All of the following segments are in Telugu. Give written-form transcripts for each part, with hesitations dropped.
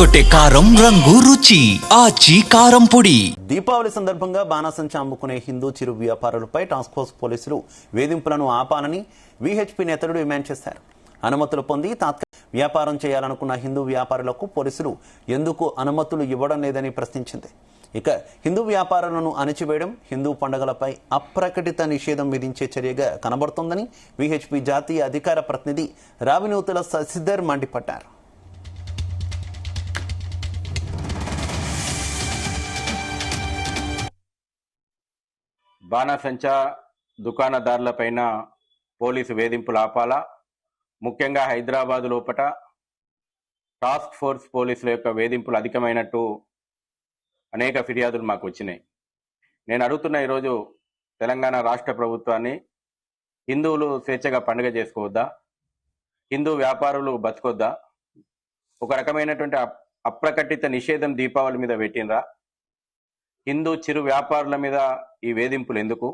కొట్టే కారం రంగు రుచి ఆచి కారం పొడి. దీపావళి సందర్భంగా బాణాసంచా అమ్ముకునే హిందూ చిరు వ్యాపారులపై టాస్క్ ఫోర్స్ పోలీసులు వేధింపులను ఆపాలని విహెచ్పి నేతలు డిమాండ్ చేశారు. అనుమతులు పొంది తాత్కాలిక వ్యాపారం చేయాలనుకున్న హిందూ వ్యాపారులకు పోలీసులు ఎందుకు అనుమతులు ఇవ్వడం లేదని ప్రశ్నించింది. ఇక హిందూ వ్యాపారులను అణచివేయడం హిందూ పండుగలపై అప్రకటిత నిషేధం విధించే చర్యగా కనబడుతోందని విహెచ్పి జాతీయ అధికార ప్రతినిధి రావినూతుల శశిధర్ మండిపడ్డారు. బాణాసంచా దుకాణదారులపైన పోలీసు వేధింపులు ఆపాలా, ముఖ్యంగా హైదరాబాద్ లోపట టాస్క్ ఫోర్స్ పోలీసుల యొక్క వేధింపులు అధికమైనట్టు అనేక ఫిర్యాదులు మాకు వచ్చినాయి. నేను అడుగుతున్న ఈరోజు తెలంగాణ రాష్ట్ర ప్రభుత్వాన్ని, హిందువులు స్వేచ్ఛగా పండుగ చేసుకోవద్దా, హిందూ వ్యాపారులు బతకొద్దా, ఒక రకమైనటువంటి అప్రకటిత నిషేధం దీపావళి మీద పెట్టినరా, హిందూ చిరు వ్యాపారుల మీద ఈ వేధింపులు ఎందుకు?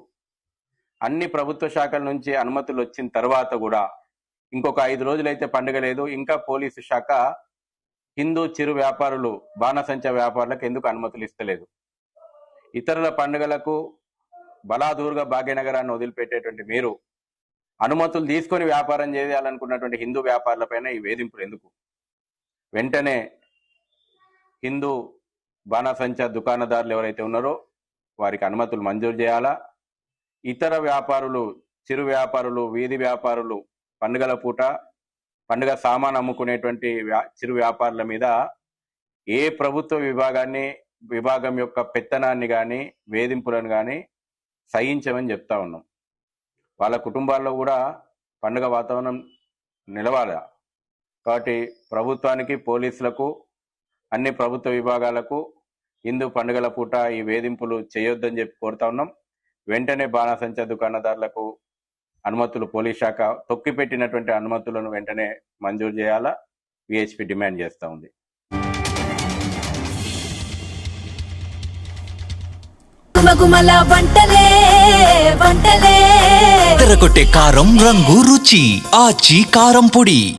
అన్ని ప్రభుత్వ శాఖల నుంచి అనుమతులు వచ్చిన తర్వాత కూడా ఇంకొక 5 రోజులైతే పండుగ లేదు, ఇంకా పోలీసు శాఖ హిందూ చిరు వ్యాపారులు బాణసంచా వ్యాపారులకు ఎందుకు అనుమతులు ఇస్తలేదు? ఇతరుల పండుగలకు బలాదూరుగా భాగ్యనగరాన్ని వదిలిపెట్టేటువంటి మీరు అనుమతులు తీసుకొని వ్యాపారం చేయాలనుకున్నటువంటి హిందూ వ్యాపారులపైన ఈ వేధింపులు ఎందుకు? వెంటనే హిందూ బాణసంచా దుకాణదారులు ఎవరైతే ఉన్నారో వారికి అనుమతులు మంజూరు చేయాలా. ఇతర వ్యాపారులు, చిరు వ్యాపారులు, వీధి వ్యాపారులు, పండుగల పూట పండుగ సామాన్ అమ్ముకునేటువంటి చిరు వ్యాపారుల మీద ఏ ప్రభుత్వ విభాగం యొక్క పెత్తనాన్ని కానీ వేధింపులను కానీ సహించమని చెప్తా ఉన్నాం. వాళ్ళ కుటుంబాల్లో కూడా పండుగ వాతావరణం నిలవాలి. కాబట్టి ప్రభుత్వానికి, పోలీసులకు, అన్ని ప్రభుత్వ విభాగాలకు హిందూ పండుగల పూట ఈ వేధింపులు చేయొద్దని చెప్పి కోరుతా ఉన్నాం. వెంటనే బాణాసంచా దుకాణదారులకు అనుమతులు పోలీస్ శాఖ తొక్కిపెట్టినటువంటి అనుమతులను వెంటనే మంజూరు చేయాలా విహెచ్పి డిమాండ్ చేస్తూ ఉంది. కొట్టే కారం రంగు రుచి ఆచి కారం పొడి.